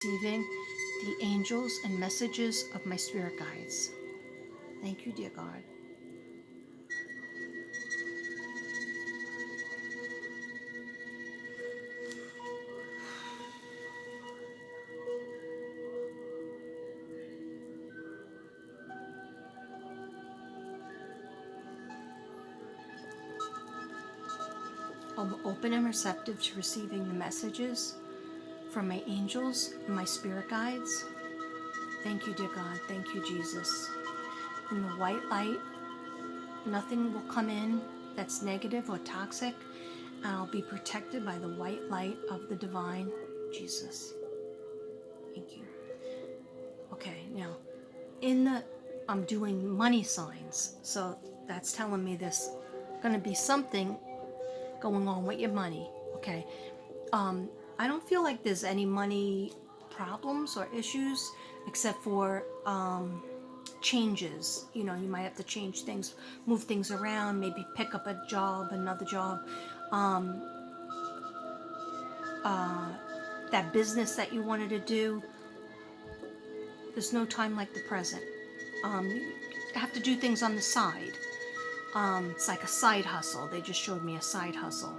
receiving the angels and messages of my spirit guides. Thank you, dear God. I'm open and receptive to receiving the messages from my angels and my spirit guides. Thank you, dear God. Thank you, Jesus. In the white light, nothing will come in that's negative or toxic, and I'll be protected by the white light of the divine Jesus. Thank you. Okay, now I'm doing money signs, so that's telling me there's going to be something going on with your money. Okay, I don't feel like there's any money problems or issues except for changes. You know, you might have to change things, move things around, maybe pick up a job, another job. That business that you wanted to do, there's no time like the present. You have to do things on the side. It's like a side hustle. They just showed me a side hustle.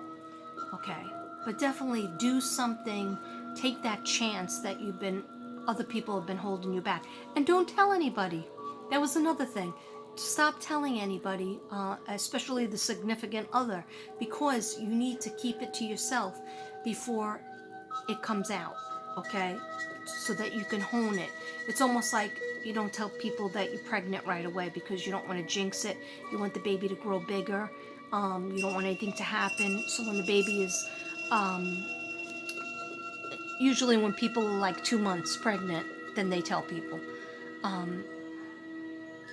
Okay, but definitely do something. Take that chance that other people have been holding you back, and don't tell anybody. That was another thing. Stop telling anybody, especially the significant other, because you need to keep it to yourself before it comes out. Okay, so that you can hone it. It's almost like you don't tell people that you're pregnant right away because you don't want to jinx it. You want the baby to grow bigger. You don't want anything to happen. So when the baby is, usually when people are like 2 months pregnant, then they tell people.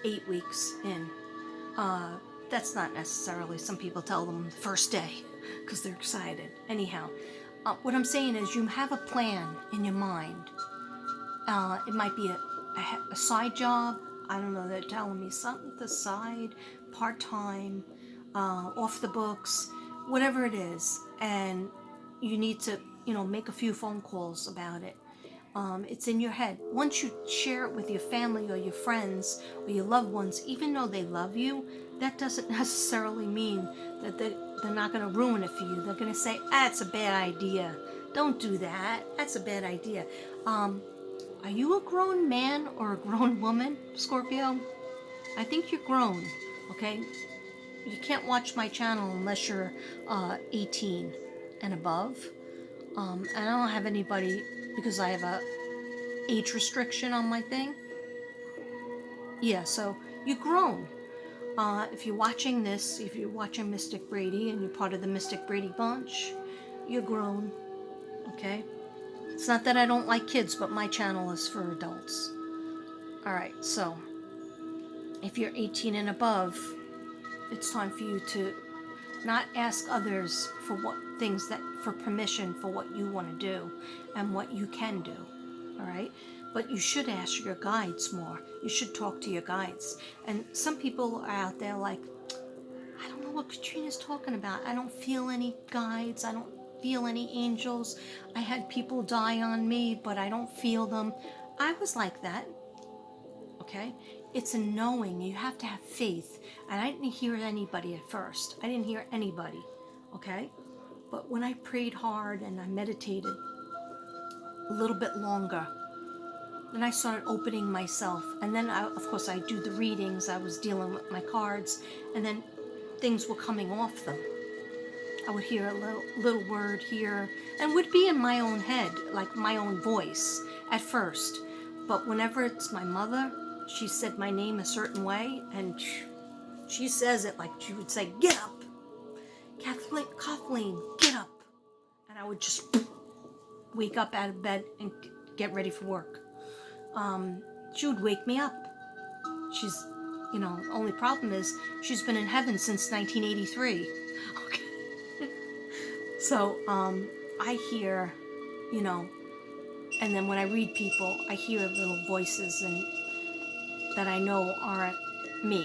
8 weeks in. That's not necessarily. Some people tell them the first day because they're excited. Anyhow, what I'm saying is you have a plan in your mind. It might be a side job. I don't know, they're telling me something to the side, part-time, off the books, whatever it is. And you need to, make a few phone calls about it. It's in your head. Once you share it with your family or your friends or your loved ones, even though they love you, that doesn't necessarily mean that they're not going to ruin it for you. They're going to say, that's a bad idea. Don't do that. That's a bad idea. Are you a grown man or a grown woman, Scorpio? I think you're grown, okay? You can't watch my channel unless you're 18 and above. And I don't have anybody because I have a age restriction on my thing. Yeah, so you're grown. If you're watching this, if you're watching Mystic Brady and you're part of the Mystic Brady bunch, you're grown, okay? It's not that I don't like kids, but my channel is for adults. Alright, so if you're 18 and above, it's time for you to not ask others for permission for what you want to do and what you can do. Alright? But you should ask your guides more. You should talk to your guides. And some people are out there like, I don't know what Katrina's talking about. I don't feel any guides. I don't feel any angels. I had people die on me, but I don't feel them. I was like that. Okay? It's a knowing. You have to have faith. And I didn't hear anybody at first. I didn't hear anybody. Okay? But when I prayed hard and I meditated a little bit longer, then I started opening myself. And then, of course, I do the readings. I was dealing with my cards. And then things were coming off them. I would hear a little word here, and would be in my own head, like my own voice at first. But whenever it's my mother, she said my name a certain way, and she says it like she would say, "Get up, Kathleen, get up," and I would just wake up out of bed and get ready for work. She would wake me up. She's, the only problem is she's been in heaven since 1983. Okay. So, I hear, and then when I read people, I hear little voices that I know aren't me,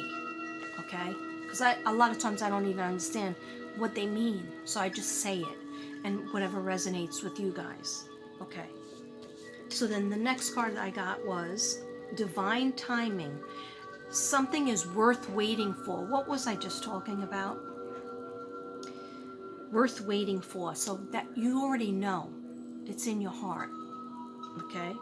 okay? Because a lot of times I don't even understand what they mean, so I just say it, and whatever resonates with you guys, okay? So then the next card that I got was divine timing. Something is worth waiting for. What was I just talking about? Worth waiting for. So that you already know. It's in your heart. Okay?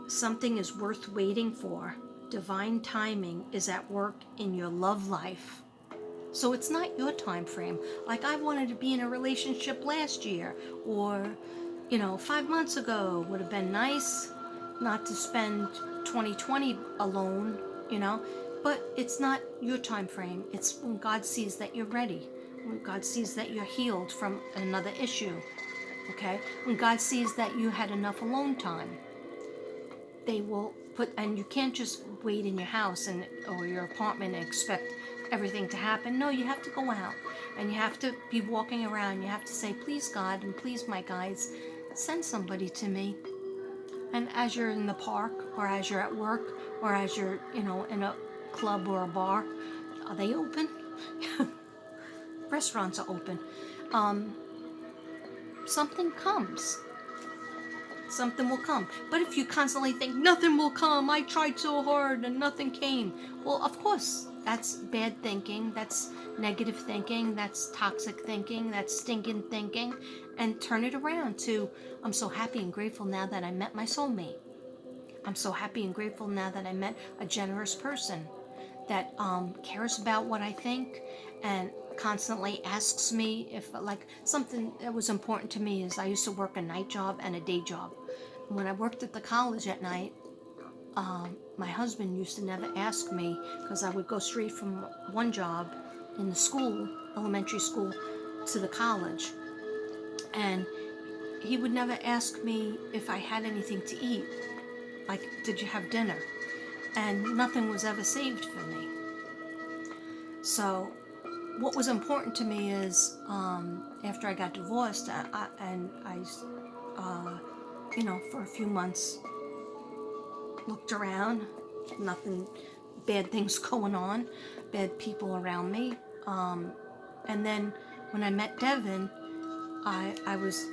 Something is worth waiting for. Divine timing is at work in your love life. So it's not your time frame. Like I wanted to be in a relationship last year, or 5 months ago would have been nice not to spend 2020 alone, but it's not your time frame. It's when God sees that you're ready, when God sees that you're healed from another issue, okay? When God sees that you had enough alone time, they will put, and you can't just wait in your house or your apartment and expect everything to happen. No, you have to go out and you have to be walking around. You have to say, please God and please my guides, send somebody to me. And as you're in the park, or as you're at work, or as you're in a club or a bar, are they open? Restaurants are open. Something comes. Something will come. But if you constantly think nothing will come, I tried so hard and nothing came, well, of course, that's bad thinking, that's negative thinking, that's toxic thinking, that's stinking thinking. And turn it around to, I'm so happy and grateful now that I met my soulmate. I'm so happy and grateful now that I met a generous person that cares about what I think and constantly asks me if, like, something that was important to me is I used to work a night job and a day job. When I worked at the college at night, my husband used to never ask me, because I would go straight from one job in the school, elementary school, to the college. And he would never ask me if I had anything to eat. Like, did you have dinner? And nothing was ever saved for me. So what was important to me is after I got divorced, I for a few months looked around, nothing, bad things going on, bad people around me. And then when I met Devin, I was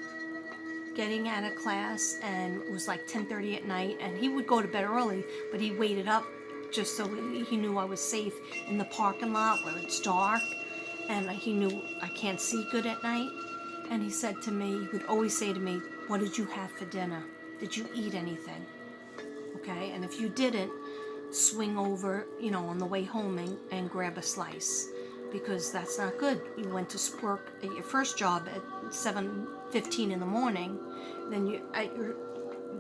getting out of class and it was like 10:30 at night, and he would go to bed early, but he waited up just so he knew I was safe in the parking lot where it's dark, and he knew I can't see good at night. And he said to me, he would always say to me, what did you have for dinner? Did you eat anything? Okay, and if you didn't, swing over, on the way home and grab a slice, because that's not good. You went to work at your first job at 7:15 in the morning, then you're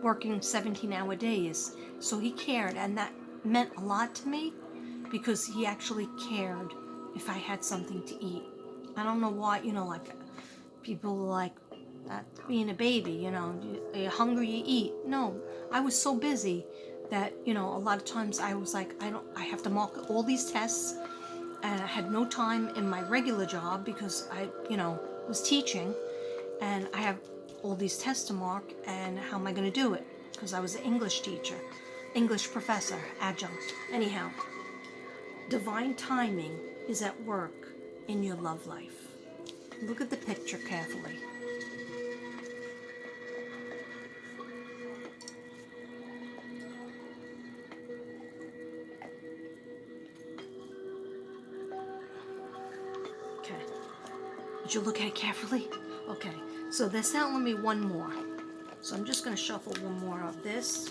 working 17-hour days. So he cared, and that meant a lot to me, because he actually cared if I had something to eat. I don't know why, like people like that being a baby, you're hungry, you eat. No, I was so busy that, a lot of times I was like, I have to mark all these tests, and I had no time in my regular job because I, was teaching, and I have all these tests to mark, and how am I going to do it? Because I was an English teacher, English professor, adjunct. Anyhow, divine timing is at work in your love life. Look at the picture carefully. Okay. Did you look at it carefully? Okay. So they're telling me one more. So I'm just going to shuffle one more of this.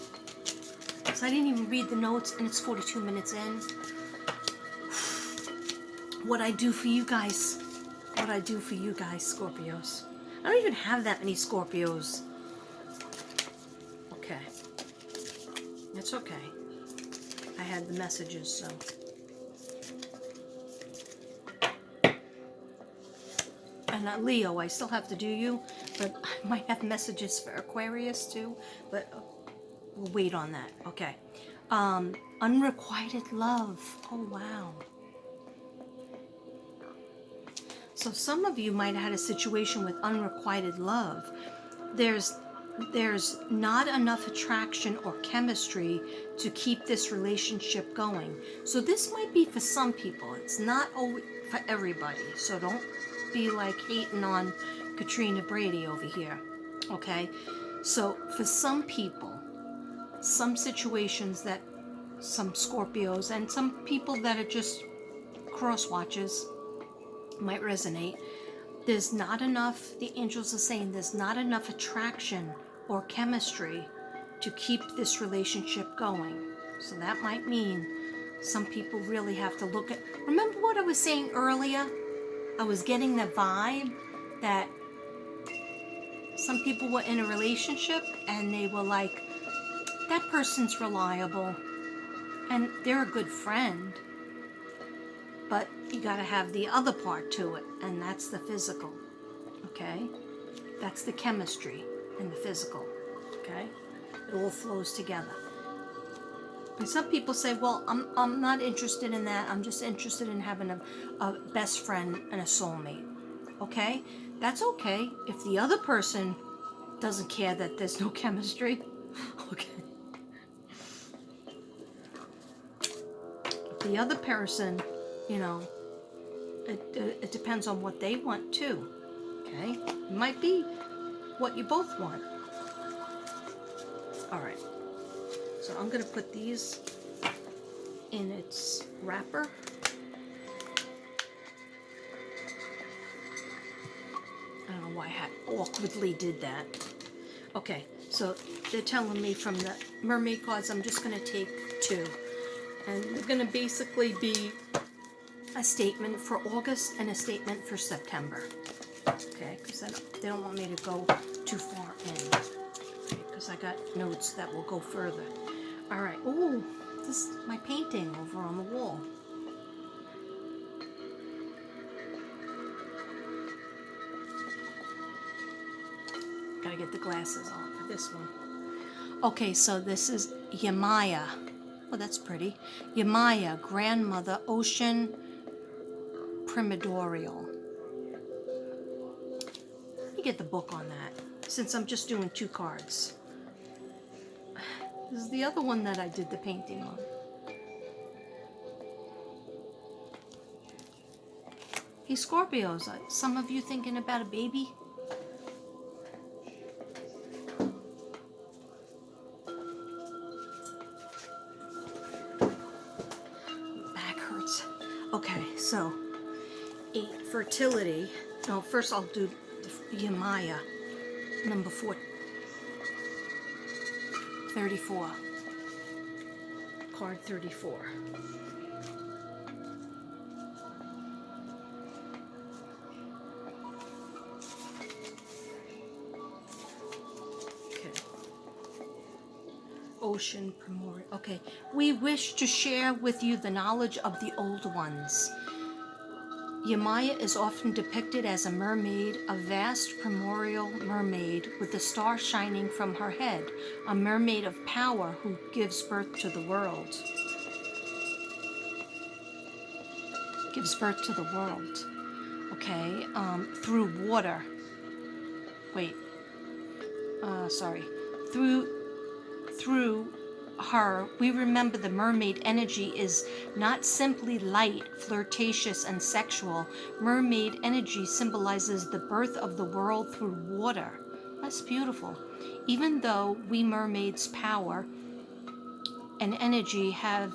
So I didn't even read the notes, and it's 42 minutes in. What I do for you guys. What I do for you guys, Scorpios. I don't even have that many Scorpios. Okay. It's okay. I had the messages, so. And Leo, I still have to do you, but I might have messages for Aquarius too, but we'll wait on that. Okay. Unrequited love. Oh, wow. So some of you might have had a situation with unrequited love. There's not enough attraction or chemistry to keep this relationship going. So this might be for some people. It's not always for everybody. So don't be like hating on Katrina Brady over here. Okay? So for some people, some situations that some Scorpios and some people that are just cross watches might resonate. There's not enough, the angels are saying there's not enough attraction or chemistry to keep this relationship going. So that might mean some people really have to look at, remember what I was saying earlier? I was getting the vibe that some people were in a relationship and they were like, that person's reliable and they're a good friend, but you got to have the other part to it, and that's the physical, okay? That's the chemistry and the physical, okay? It all flows together. And some people say, well, I'm not interested in that. I'm just interested in having a best friend and a soulmate, okay? That's okay if the other person doesn't care that there's no chemistry, okay? If the other person, you know, it depends on what they want too, okay? It might be what you both want. All right, so I'm gonna put these in its wrapper. I don't know why I awkwardly did that. Okay, so they're telling me from the mermaid cards, I'm just gonna take 2. And they're gonna basically be a statement for August and a statement for September. Okay, because they don't want me to go too far in. Because I got notes that will go further. All right. Oh, this is my painting over on the wall. Gotta get the glasses on for this one. Okay, so this is Yamaya. Oh, that's pretty. Yamaya, grandmother, ocean primordial. Let me get the book on that, since I'm just doing 2 cards. This is the other one that I did the painting on. Hey Scorpios, some of you thinking about a baby? Back hurts. Okay, so 8, fertility. No, first I'll do Yamaya, number 34. Card 34. Okay. Ocean primordial. Okay. We wish to share with you the knowledge of the old ones. Yamaya is often depicted as a mermaid, a vast primordial mermaid with the star shining from her head, a mermaid of power who gives birth to the world. Gives birth to the world. Okay, through water. Wait. Sorry. Through her, we remember the mermaid energy is not simply light, flirtatious, and sexual. Mermaid energy symbolizes the birth of the world through water. That's beautiful. Even though we mermaids' power and energy have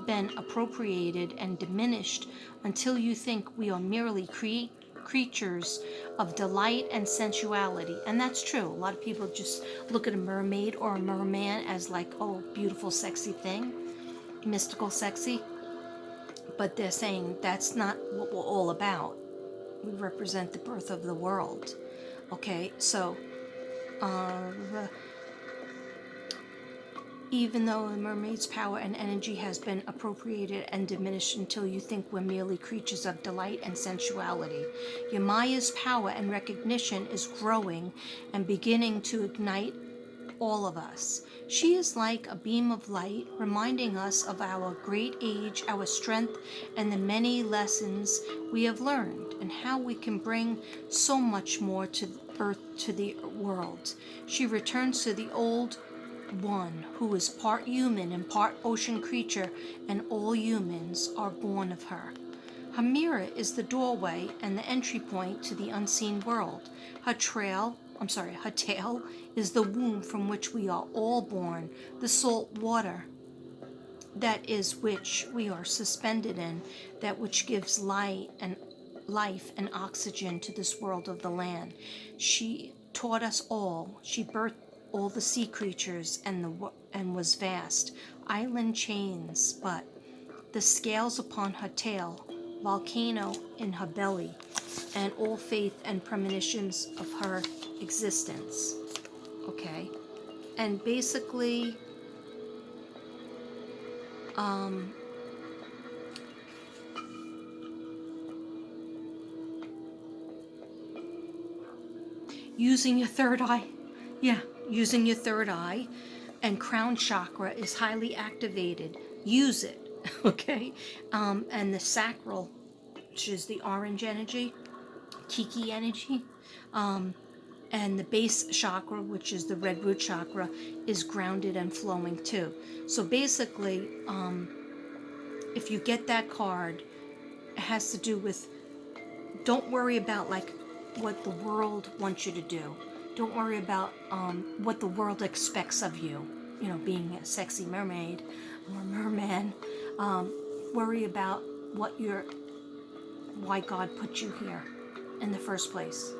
been appropriated and diminished until you think we are merely creatures of delight and sensuality. And that's true. A lot of people just look at a mermaid or a merman as like, oh, beautiful, sexy thing, mystical, sexy. But they're saying that's not what we're all about. We represent the birth of the world. Okay, so even though a mermaid's power and energy has been appropriated and diminished until you think we're merely creatures of delight and sensuality, Yamaya's power and recognition is growing and beginning to ignite all of us. She is like a beam of light, reminding us of our great age, our strength, and the many lessons we have learned, and how we can bring so much more to birth to the world. She returns to the old one who is part human and part ocean creature, and all humans are born of her. Her mirror is the doorway and the entry point to the unseen world. Her trail Hatel is the womb from which we are all born, the salt water that is which we are suspended in, that which gives light and life and oxygen to this world of the land. She taught us all. She birthed all the sea creatures and was vast. Island chains, but the scales upon her tail, volcano in her belly, and all faith and premonitions of her existence. Okay? And basically, using your third eye. Yeah, using your third eye and crown chakra is highly activated. Use it, okay? And the sacral, which is the orange energy, Kiki energy, and the base chakra, which is the red root chakra, is grounded and flowing too. So basically, if you get that card, it has to do with, don't worry about like what the world wants you to do. Don't worry about what the world expects of you. You know, being a sexy mermaid or merman. Worry about why God put you here in the first place,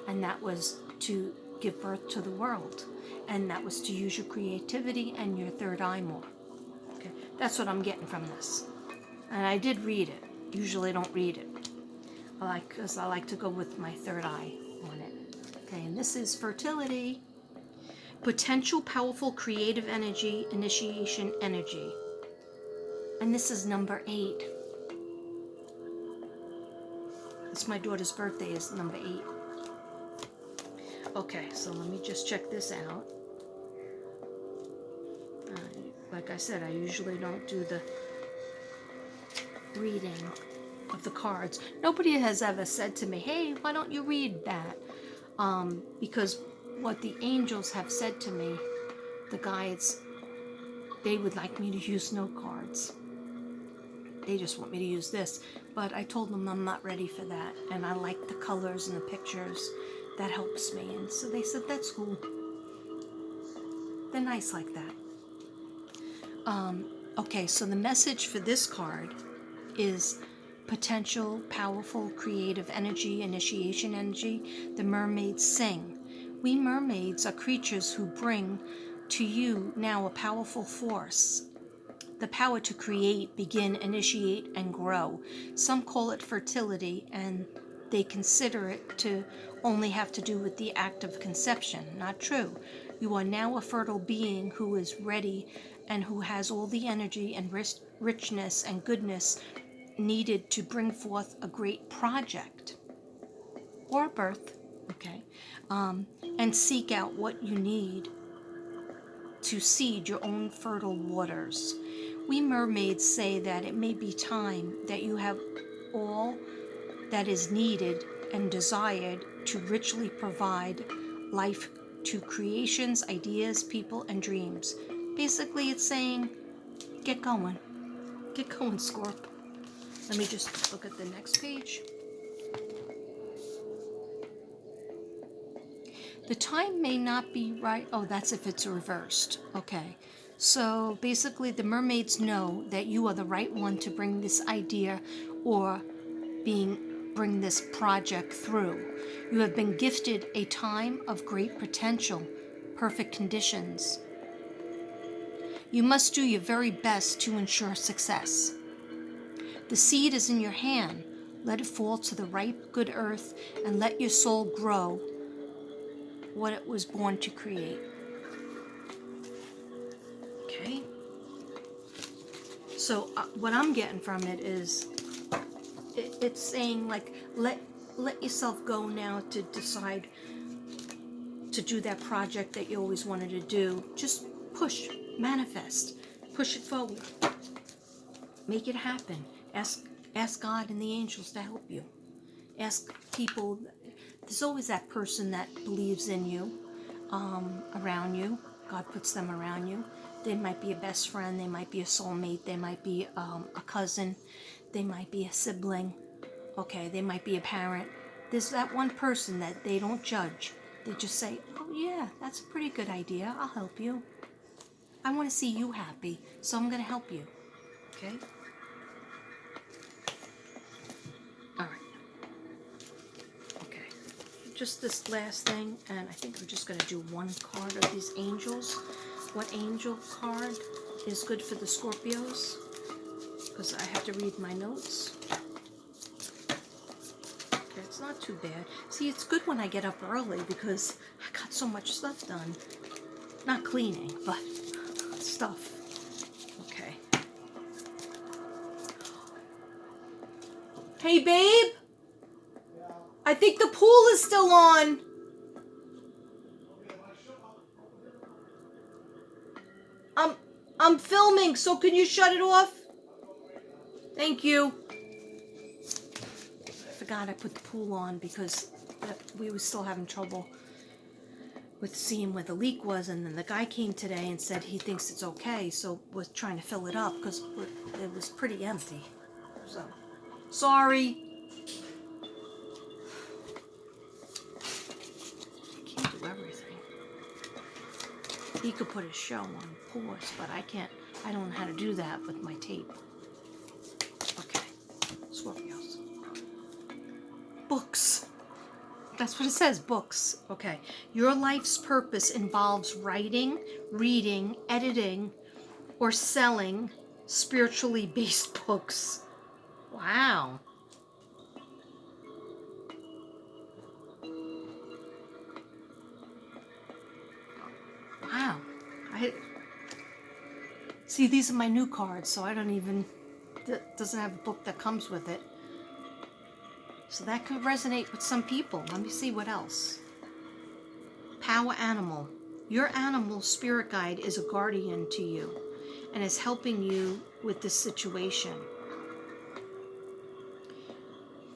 and that was to give birth to the world, and that was to use your creativity and your third eye more. Okay, that's what I'm getting from this, and I did read it. Usually, I don't read it. Because I like to go with my third eye on it. Okay, and this is fertility. Potential, powerful, creative energy, initiation energy. And this is number 8. It's my daughter's birthday is number 8. Okay, so let me just check this out. Like I said, I usually don't do the reading of the cards. Nobody has ever said to me, hey, why don't you read that? Because what the angels have said to me, the guides, they would like me to use no cards. They just want me to use this. But I told them I'm not ready for that. And I like the colors and the pictures. That helps me. And so they said, that's cool. They're nice like that. Okay, so the message for this card is potential, powerful, creative energy, initiation energy. The mermaids sing. We mermaids are creatures who bring to you now a powerful force. The power to create, begin, initiate, and grow. Some call it fertility, and they consider it to only have to do with the act of conception. Not true. You are now a fertile being who is ready and who has all the energy and richness and goodness needed to bring forth a great project or birth, okay, and seek out what you need to seed your own fertile waters. We mermaids say that it may be time that you have all that is needed and desired to richly provide life to creations, ideas, people, and dreams. Basically, it's saying, get going. Get going, Scorp. Let me just look at the next page. The time may not be right. Oh, that's if it's reversed. Okay. So basically, the mermaids know that you are the right one to bring this idea or bring this project through. You have been gifted a time of great potential, perfect conditions. You must do your very best to ensure success. The seed is in your hand. Let it fall to the ripe, good earth, and let your soul grow what it was born to create. Okay? So what I'm getting from it is, it's saying like, let yourself go now to decide to do that project that you always wanted to do. Just push, manifest, push it forward, make it happen. Ask God and the angels to help you. Ask people. There's always that person that believes in you, around you. God puts them around you. They might be a best friend. They might be a soulmate. They might be a cousin. They might be a sibling. Okay, they might be a parent. There's that one person that they don't judge. They just say, oh yeah, that's a pretty good idea. I'll help you. I want to see you happy, so I'm going to help you. Okay? All right. Okay. Just this last thing, and I think we're just going to do one card of these angels. What angel card is good for the Scorpios? Because I have to read my notes. Okay, it's not too bad. See, it's good when I get up early because I got so much stuff done. Not cleaning, but stuff. Okay. Hey, babe! I think the pool is still on. I'm filming, so can you shut it off? Thank you. I forgot I put the pool on because we were still having trouble with seeing where the leak was, and then the guy came today and said he thinks it's okay, so we're trying to fill it up because it was pretty empty. So, sorry. I can't do everything. He could put his show on pause, but I can't. I don't know how to do that with my tape. Okay, Scorpios. Books. That's what it says, books. Okay. Your life's purpose involves writing, reading, editing, or selling spiritually based books. Wow. Wow. See, these are my new cards, so I don't even, doesn't have a book that comes with it. So that could resonate with some people. Let me see what else. Power animal. Your animal spirit guide is a guardian to you and is helping you with this situation.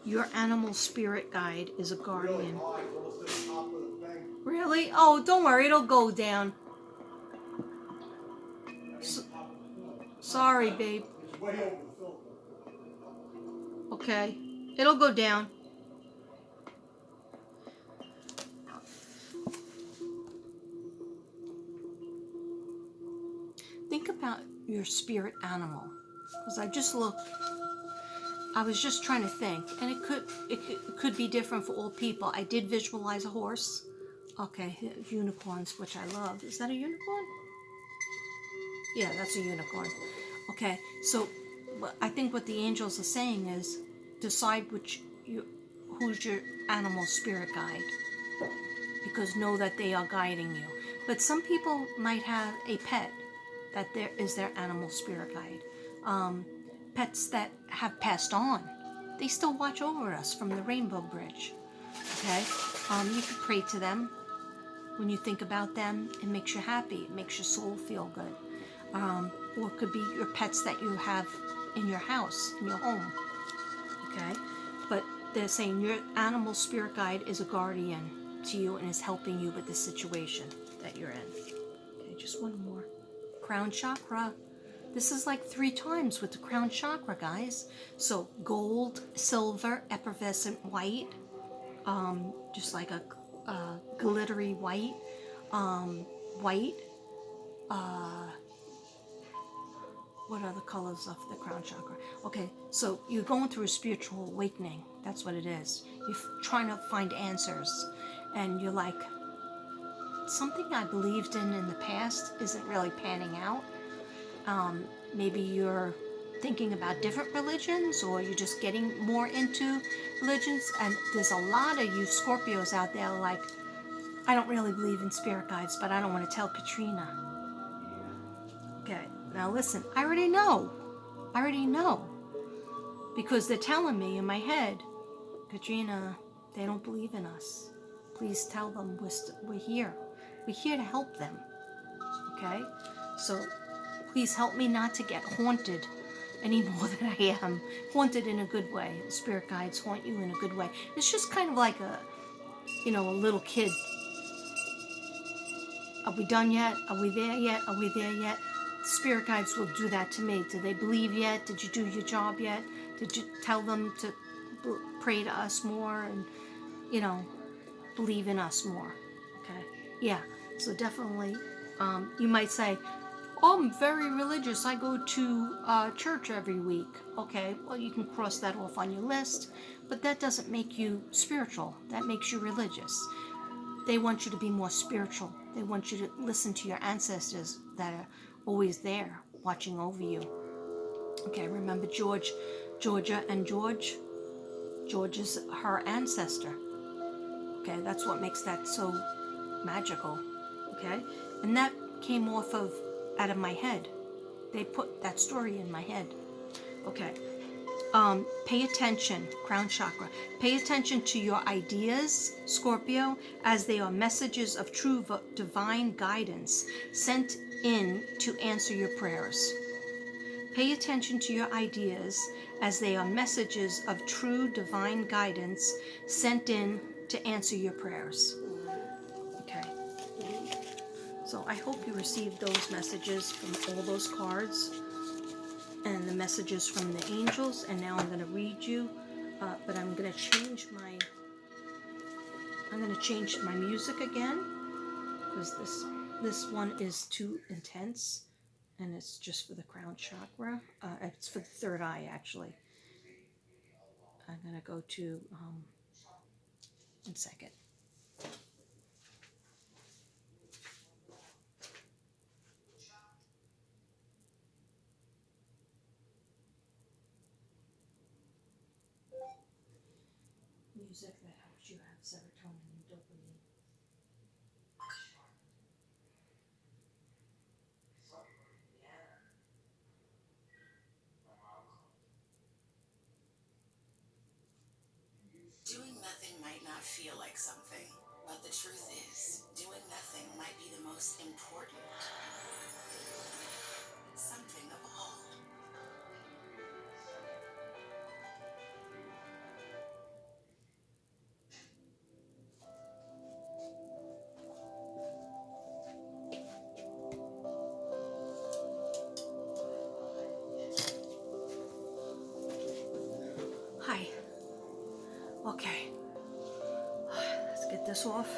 Your animal spirit guide is a guardian. Really? Oh, don't worry, it'll go down. Sorry, babe. Okay, it'll go down. Think about your spirit animal, because I just looked. I was just trying to think, and it could be different for all people. I did visualize a horse. Okay, unicorns, which I love. Is that a unicorn? Yeah, that's a unicorn. Okay, so I think what the angels are saying is decide who's your animal spirit guide, because know that they are guiding you. But some people might have a pet that there is their animal spirit guide. Pets that have passed on, they still watch over us from the Rainbow Bridge. Okay, you can pray to them. When you think about them, it makes you happy. It makes your soul feel good. Or it could be your pets that you have in your house, in your home. Okay, but they're saying your animal spirit guide is a guardian to you and is helping you with the situation that you're in. Okay, just one more. Crown chakra. This is like 3 times with the crown chakra, guys. So gold, silver, effervescent white, just like a glittery white, white. What are the colors of the crown chakra? Okay, so you're going through a spiritual awakening. That's what it is. You're trying to find answers, and you're like, something I believed in the past isn't really panning out. Maybe you're thinking about different religions, or you're just getting more into religions. And there's a lot of you Scorpios out there like, I don't really believe in spirit guides, but I don't want to tell Katrina. Okay, now listen, I already know. Because they're telling me in my head, Katrina, they don't believe in us. Please tell them we're here. We're here to help them. Okay? So please help me not to get haunted any more than I am. Haunted in a good way. The spirit guides haunt you in a good way. It's just kind of like a little kid. Are we done yet? Are we there yet? Are we there yet? Spirit guides will do that to me. Do they believe yet? Did you do your job yet? Did you tell them to pray to us more and, believe in us more? Yeah, so definitely, you might say, "Oh, I'm very religious. I go to church every week." Okay, well, you can cross that off on your list, but that doesn't make you spiritual. That makes you religious. They want you to be more spiritual. They want you to listen to your ancestors that are always there, watching over you. Okay, remember Georgia, and George? George is her ancestor. Okay, that's what makes that so magical. Okay, and that came out of my head. They put that story in my head. Okay, pay attention, crown chakra. Pay attention to your ideas, Scorpio, as they are messages of true divine guidance sent in to answer your prayers. Pay attention to your ideas as they are messages of true divine guidance sent in to answer your prayers. Okay. So I hope you received those messages from all those cards and the messages from the angels. And now I'm going to read you, but I'm going to change my music again because this one is too intense. And it's just for the crown chakra. It's for the third eye, actually. I'm going to go to, 1 second. Music that helps you have serotonin and dopamine. Doing nothing might not feel like something, but the truth is, doing nothing might be the most important something of all. Hi. Okay. Let's get this off.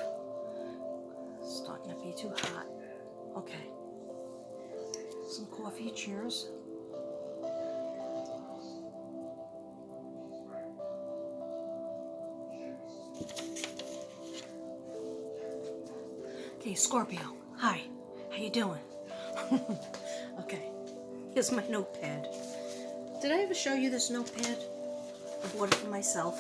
It's starting to be too hot. Okay. Some coffee. Cheers. Okay, Scorpio. Hi. How you doing? Okay. Here's my notepad. Did I ever show you this notepad? I bought it for myself.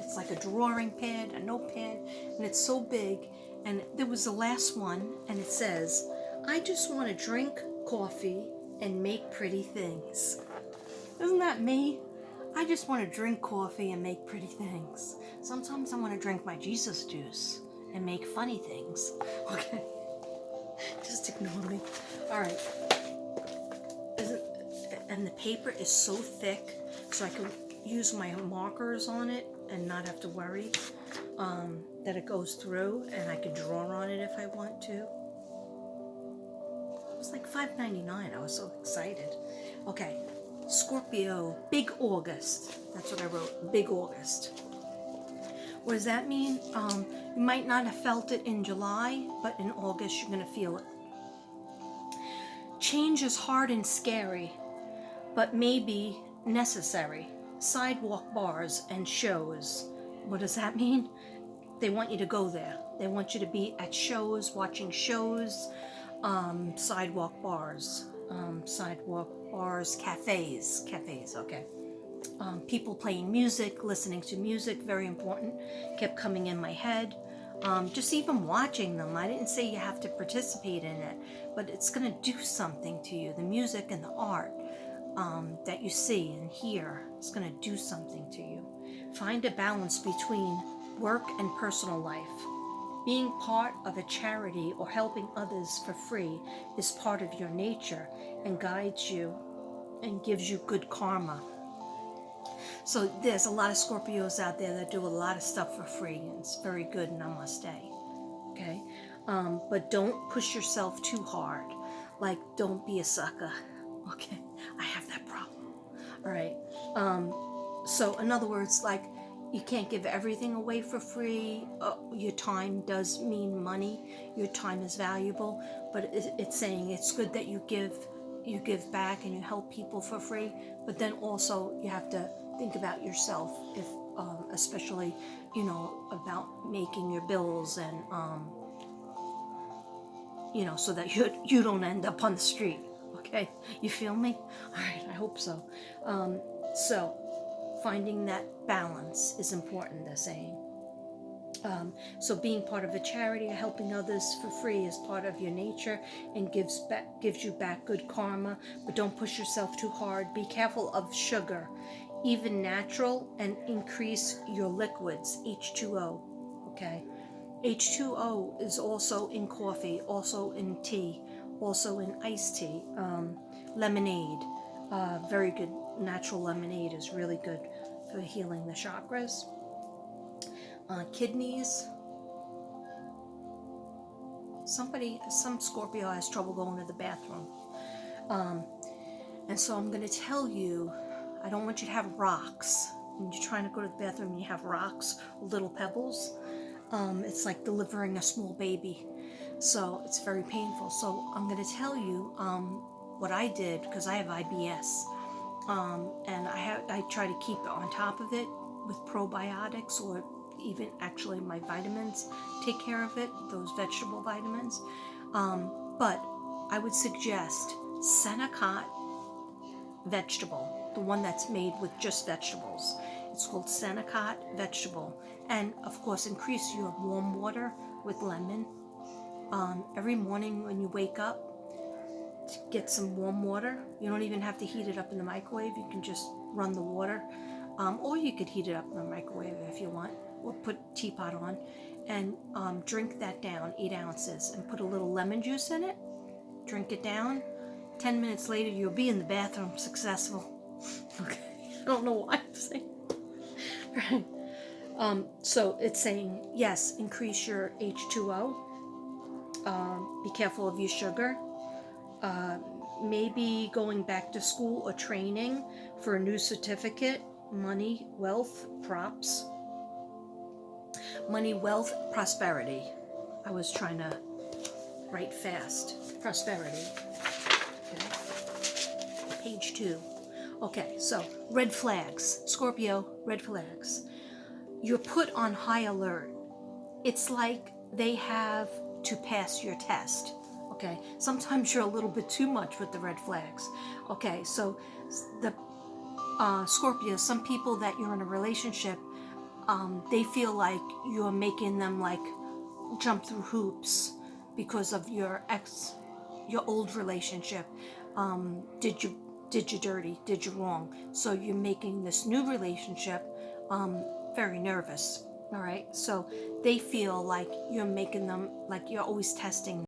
It's like a drawing pad, a notepad, and it's so big. And there was the last one, and it says, "I just want to drink coffee and make pretty things." Isn't that me? I just want to drink coffee and make pretty things. Sometimes I want to drink my Jesus juice and make funny things. Okay, just ignore me. All right. And the paper is so thick, so I can use my markers on it and not have to worry that it goes through, and I can draw on it if I want to. It was like $5.99. I was so excited. Okay, Scorpio, Big August. That's what I wrote, Big August. What does that mean? You might not have felt it in July, but in August you're going to feel it. Change is hard and scary, but maybe necessary. Sidewalk bars and shows. What does that mean? They want you to go there. They want you to be at shows, watching shows, sidewalk bars, cafes, okay. People playing music, listening to music, very important, kept coming in my head. Just even watching them. I didn't say you have to participate in it, but it's going to do something to you. The music and the art that you see and hear is going to do something to you. Find a balance between work and personal life. Being part of a charity or helping others for free is part of your nature and guides you and gives you good karma. So there's a lot of Scorpios out there that do a lot of stuff for free, and it's very good, namaste. Okay? But don't push yourself too hard. Like, don't be a sucker. Okay? I have that problem. All right? So, in other words, like, you can't give everything away for free. Your time does mean money. Your time is valuable, but it's saying it's good that you give back and you help people for free. But then also you have to think about yourself, if especially about making your bills and so that you don't end up on the street. Okay, you feel me? All right, I hope so. So finding that balance is important, they're saying. So being part of a charity or helping others for free is part of your nature and gives you back good karma, but don't push yourself too hard. Be careful of sugar, even natural, and increase your liquids, H2O. Okay, H2O is also in coffee, also in tea, also in iced tea, lemonade. Very good. Natural lemonade is really good for healing the chakras. Kidneys. Some Scorpio has trouble going to the bathroom. And so I'm going to tell you, I don't want you to have rocks. When you're trying to go to the bathroom and you have rocks, little pebbles, it's like delivering a small baby. So it's very painful. So I'm going to tell you what I did, because I have IBS. And I try to keep on top of it with probiotics, or even actually my vitamins take care of it, those vegetable vitamins. But I would suggest Senecot vegetable, the one that's made with just vegetables. It's called Senecot vegetable. And of course, increase your warm water with lemon. Every morning when you wake up, get some warm water. You don't even have to heat it up in the microwave. You can just run the water. Or you could heat it up in the microwave if you want, or put a teapot on, and drink that down, 8 ounces, and put a little lemon juice in it. Drink it down. 10 minutes later, you'll be in the bathroom successful. Okay, I don't know why I'm saying. Right. So it's saying, yes, increase your H2O. Be careful of your sugar. Maybe going back to school or training for a new certificate. Money, wealth, props. Money, wealth, prosperity. I was trying to write fast. Prosperity. Okay. Page 2. Okay, so red flags. Scorpio, red flags. You're put on high alert. It's like they have to pass your test. Okay, sometimes you're a little bit too much with the red flags. Okay, so the Scorpio, some people that you're in a relationship, they feel like you're making them like jump through hoops because of your old relationship. Did you dirty? Did you wrong? So you're making this new relationship very nervous. All right, so they feel like you're making them, like you're always testing